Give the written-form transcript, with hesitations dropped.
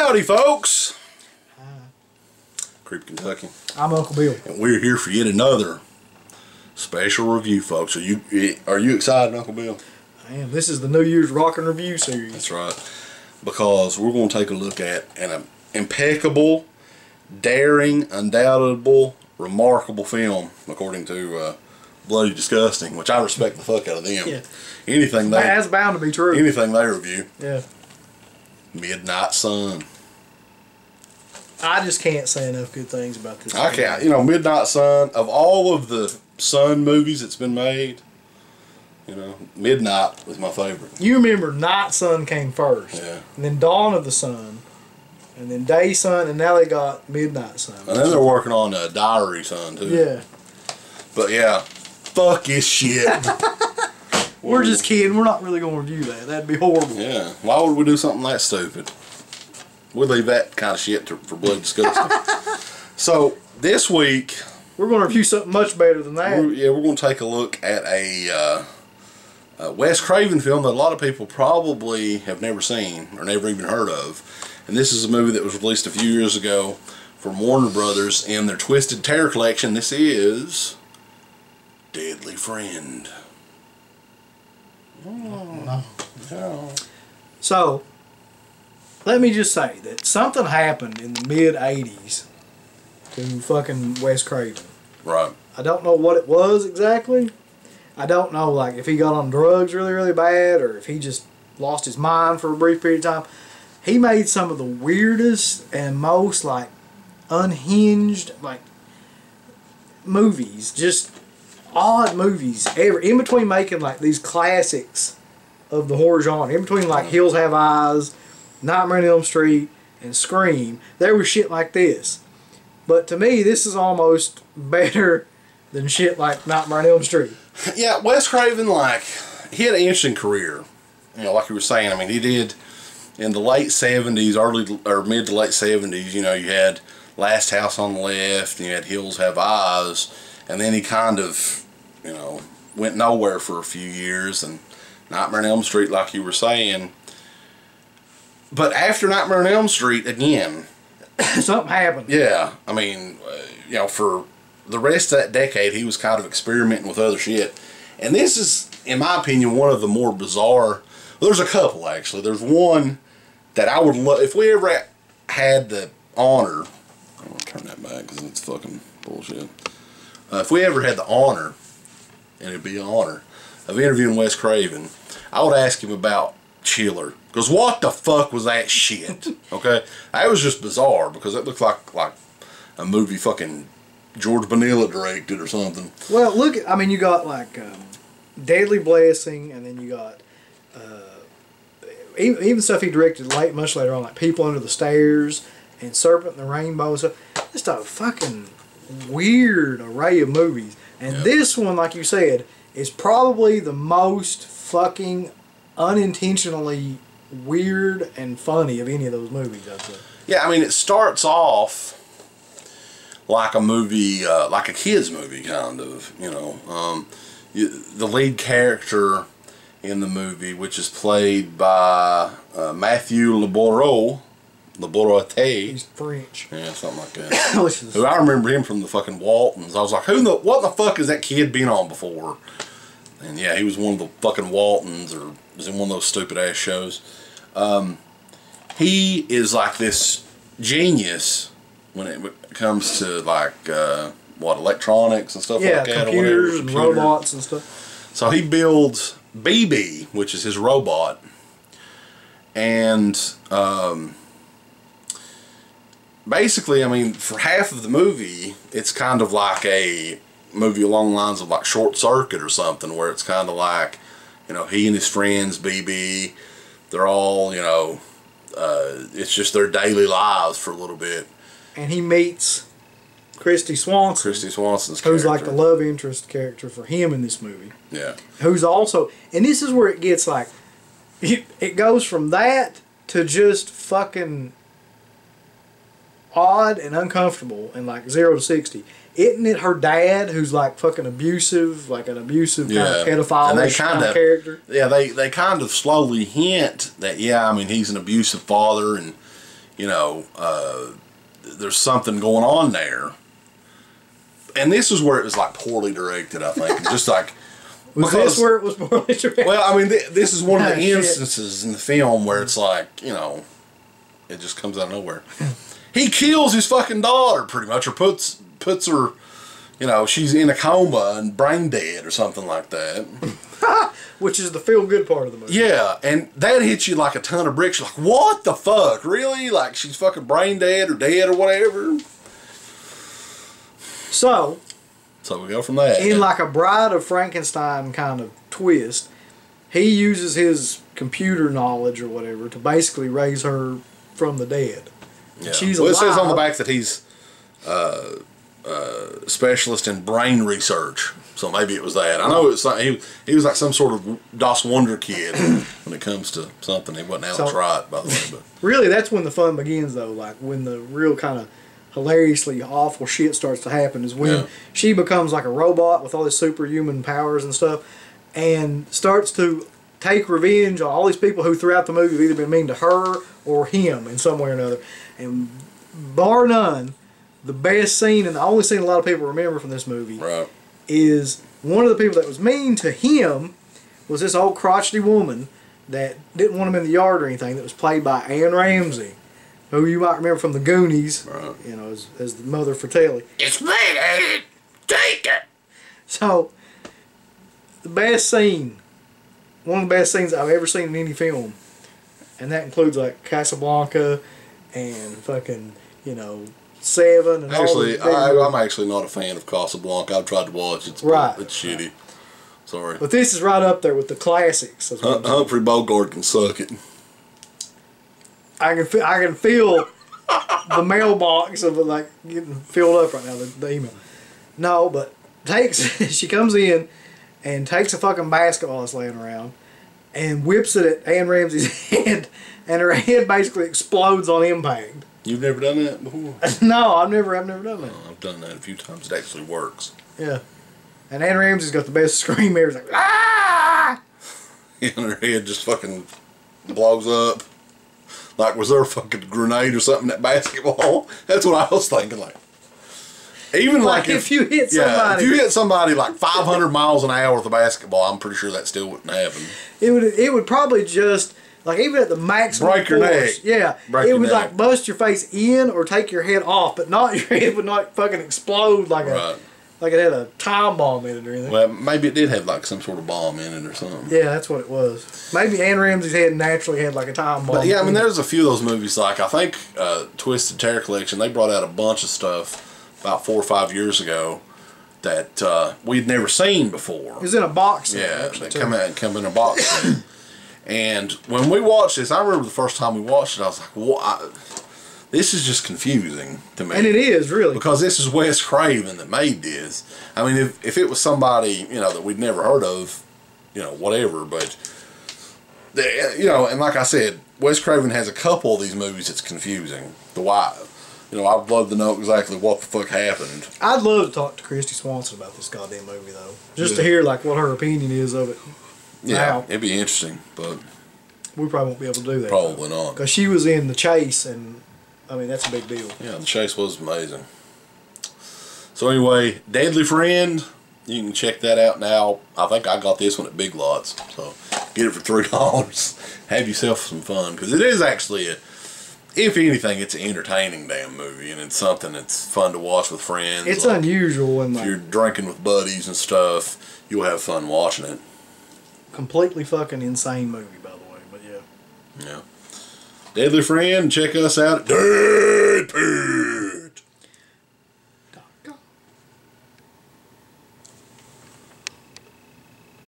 Howdy, folks. Hi. Creep, Kentucky. I'm Uncle Bill. And we're here for yet another special review, folks. Are you excited, Uncle Bill? I am. This is the New Year's Rockin' Review series. That's right. Because we're going to take a look at an impeccable, daring, undoubtable, remarkable film, according to Bloody Disgusting, which I respect the fuck out of them. Yeah. Anything they... That's bound to be true. Anything they review. Yeah. Midnight Sun. I just can't say enough good things about this. I can't. You know, Midnight Sun, of all of the Sun movies that's been made, you know, Midnight was my favorite. You remember Night Sun came first. Yeah. And then Dawn of the Sun. And then Day Sun. And now they got Midnight Sun. And then they're working on Diary Sun, too. Yeah. But, yeah. Fuck this shit. We're just kidding. We're not really going to review that. That'd be horrible. Yeah. Why would we do something that stupid? We'll leave that kind of shit for Blood Disgusting. So, this week... We're going to review something much better than that. We're going to take a look at a Wes Craven film that a lot of people probably have never seen or never even heard of. And this is a movie that was released a few years ago from Warner Brothers in their Twisted Terror collection. This is Deadly Friend. No. No. So, let me just say that something happened in the mid-'80s to fucking Wes Craven. Right. I don't know what it was exactly. I don't know, like, if he got on drugs really, really bad, or if he just lost his mind for a brief period of time. He made some of the weirdest and most, like, unhinged, like, movies. Just odd movies ever. In between making, like, these classics of the horror genre. In between, like, Hills Have Eyes, Nightmare on Elm Street, and Scream. There was shit like this. But to me, this is almost better than shit like Nightmare on Elm Street. Yeah, Wes Craven, like, he had an interesting career. You know, like you were saying, I mean, he did in the late 70s, mid to late 70s, you know, you had Last House on the Left, and you had Hills Have Eyes, and then he kind of, you know, went nowhere for a few years, and Nightmare on Elm Street, like you were saying. But after Nightmare on Elm Street, again... Something happened. Yeah, I mean, you know, for the rest of that decade, he was kind of experimenting with other shit. And this is, in my opinion, one of the more bizarre... Well, there's a couple, actually. There's one that I would love... If we ever had the honor... I'm going to turn that back because it's fucking bullshit. If we ever had the honor, and it'd be an honor, of interviewing Wes Craven, I would ask him about Chiller. Because what the fuck was that shit? Okay? That was just bizarre because it looked like a movie fucking George Bonilla directed or something. Well, look, I mean, you got like Deadly Blessing, and then you got even stuff he directed much later on, like People Under the Stairs and Serpent and the Rainbow and stuff. Just a fucking weird array of movies. And this one, like you said, is probably the most fucking unintentionally weird and funny of any of those movies, I'd say. Yeah, I mean, it starts off like a movie, like a kid's movie, kind of, you know. The lead character in the movie, which is played by Matthew Laborote. He's French. Yeah, something like that. Who I remember him from the fucking Waltons. I was like, what the fuck has that kid been on before? And yeah, he was one of the fucking Waltons, or was in one of those stupid ass shows. He is like this genius when it comes to like electronics and stuff like that. Yeah, computers and robots and stuff. So he builds BB, which is his robot, and basically, I mean, for half of the movie, it's kind of like a movie along the lines of like Short Circuit or something, where it's kind of like, you know, he and his friends, BB, they're all, you know, it's just their daily lives for a little bit. And he meets Christy Swanson. Christy Swanson's who's character. Like the love interest character for him in this movie. Yeah. Who's also, and this is where it gets like, it goes from that to just fucking odd and uncomfortable and like 0 to 60. Isn't it her dad who's like fucking abusive, like an abusive kind of pedophile kind of character? Yeah, they kind of slowly hint that, yeah, I mean, he's an abusive father, and, you know, there's something going on there. And this is where it was like poorly directed, I think. Just like, was this where it was poorly directed? Well, I mean, this is one of the Shit. instances in the film where it's like, you know, it just comes out of nowhere. He kills his fucking daughter, pretty much, or puts her, you know, she's in a coma and brain dead or something like that. Which is the feel-good part of the movie. Yeah, and that hits you like a ton of bricks. You're like, what the fuck? Really? Like, she's fucking brain dead or dead or whatever? So we go from that. In like a Bride of Frankenstein kind of twist, he uses his computer knowledge or whatever to basically raise her from the dead. Yeah. She's well, alive. it says on the back that he's specialist in brain research, so maybe it was that. I know it's like he was like some sort of Das Wonder kid when it comes to something. He wasn't Alex Wright, by the way. But really, that's when the fun begins, though. Like when the real kind of hilariously awful shit starts to happen is when she becomes like a robot with all these superhuman powers and stuff, and starts to take revenge on all these people who throughout the movie have either been mean to her or him in some way or another. And bar none, the best scene and the only scene a lot of people remember from this movie is one of the people that was mean to him was this old crotchety woman that didn't want him in the yard or anything, that was played by Anne Ramsey, who you might remember from the Goonies, you know, as the mother for Telly. It's me, Eddie. Take it. So, the best scene, one of the best scenes I've ever seen in any film, and that includes like Casablanca and fucking, you know, Seven and actually, all I'm actually not a fan of Casablanca. I've tried to watch it. It's shitty. Sorry. But this is right up there with the classics. Humphrey Bogart can suck it. I can feel the mailbox of it like getting filled up right now, the email. No, but she comes in and takes a fucking basketball that's laying around and whips it at Anne Ramsey's head, and her head basically explodes on impact. You've never done that before? No, I've never done that. Oh, I've done that a few times. It actually works. Yeah. And Anne Ramsey's got the best scream ever. It's like, ah! And her head just fucking blows up. Like, was there a fucking grenade or something in that basketball? That's what I was thinking. Like, even like if you hit somebody. Yeah, if you hit somebody like 500 miles an hour with a basketball, I'm pretty sure that still wouldn't happen. It would probably just, like, even at the maximum break your force, neck. Yeah, it would like bust your face in or take your head off, but not your head would not fucking explode like like it had a time bomb in it or anything. Well, maybe it did have like some sort of bomb in it or something. Yeah, that's what it was. Maybe Anne Ramsey's head naturally had like a time bomb. But yeah, I mean, there's a few of those movies. Like, I think Twisted Terror Collection, they brought out a bunch of stuff about 4 or 5 years ago that we'd never seen before. It was in a box set. Yeah, they come in a box set. And when we watched this, I remember the first time we watched it, I was like, "What? This is just confusing to me." And it is, really. Because this is Wes Craven that made this. I mean, if it was somebody, you know, that we'd never heard of, you know, whatever, but, you know, and like I said, Wes Craven has a couple of these movies that's confusing. The why. You know, I'd love to know exactly what the fuck happened. I'd love to talk to Christy Swanson about this goddamn movie, though. Just to hear, like, what her opinion is of it. Yeah, it'd be interesting, but we probably won't be able to do that. Probably not. Because she was in The Chase, and, I mean, that's a big deal. Yeah, The Chase was amazing. So anyway, Deadly Friend, you can check that out now. I think I got this one at Big Lots, so get it for $3. Have yourself some fun, because it is actually, if anything, it's an entertaining damn movie, and it's something that's fun to watch with friends. It's like, unusual. And if you're drinking with buddies and stuff, you'll have fun watching it. Completely fucking insane movie, by the way, but yeah. Yeah. Deadly Friend, check us out at DEADPIT